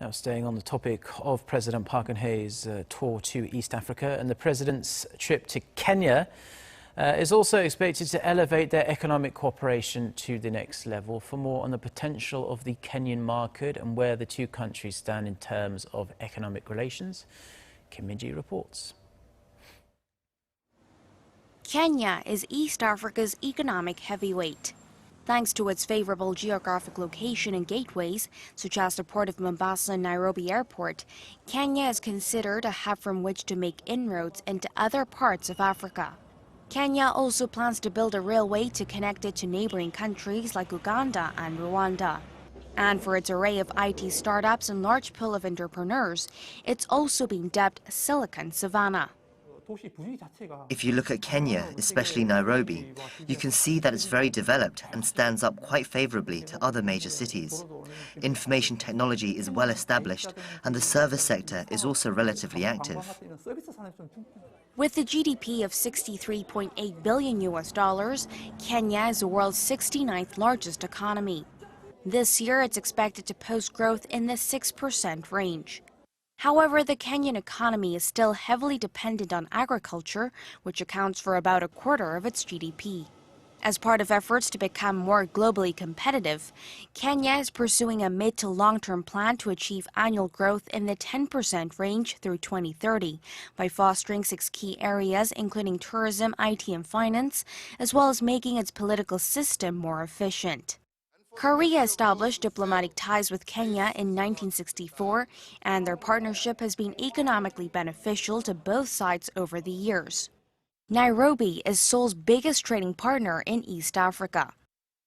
Now, staying on the topic of President Park Geun-hye's tour to East Africa, and the president's trip to Kenya is also expected to elevate their economic cooperation to the next level. For more on the potential of the Kenyan market and where the two countries stand in terms of economic relations, Kim Min-ji reports. Kenya is East Africa's economic heavyweight. Thanks to its favorable geographic location and gateways, such as the port of Mombasa and Nairobi airport, Kenya is considered a hub from which to make inroads into other parts of Africa. Kenya also plans to build a railway to connect it to neighboring countries like Uganda and Rwanda. And for its array of IT startups and large pool of entrepreneurs, it's also been dubbed Silicon Savanna. If you look at Kenya, especially Nairobi, you can see that it's very developed and stands up quite favorably to other major cities. Information technology is well established and the service sector is also relatively active. With a GDP of $63.8 billion, Kenya is the world's 69th largest economy. This year, it's expected to post growth in the 6% range. However, the Kenyan economy is still heavily dependent on agriculture, which accounts for about a quarter of its GDP. As part of efforts to become more globally competitive, Kenya is pursuing a mid to long-term plan to achieve annual growth in the 10% range through 2030 by fostering 6 key areas, including tourism, IT, and finance, as well as making its political system more efficient. Korea established diplomatic ties with Kenya in 1964, and their partnership has been economically beneficial to both sides over the years. Nairobi is Seoul's biggest trading partner in East Africa.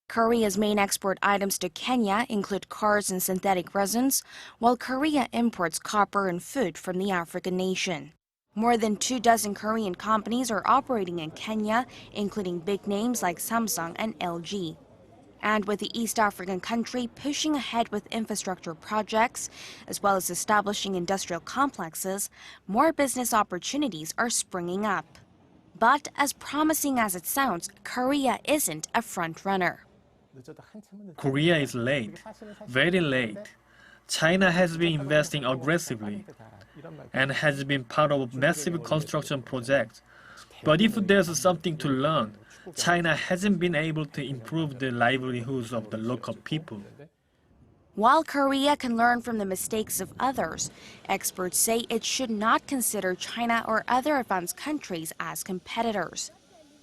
Korea's main export items to Kenya include cars and synthetic resins, while Korea imports copper and food from the African nation. More than 24 Korean companies are operating in Kenya, including big names like Samsung and LG. And with the East African country pushing ahead with infrastructure projects, as well as establishing industrial complexes, more business opportunities are springing up. But as promising as it sounds, Korea isn't a front-runner. Korea is late, very late. China has been investing aggressively and has been part of massive construction projects. But if there's something to learn, China hasn't been able to improve the livelihoods of the local people. While Korea can learn from the mistakes of others, experts say it should not consider China or other advanced countries as competitors.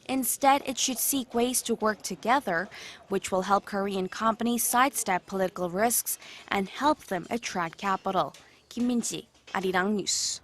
Instead, it should seek ways to work together, which will help Korean companies sidestep political risks and help them attract capital. Kim Min-ji, Arirang News.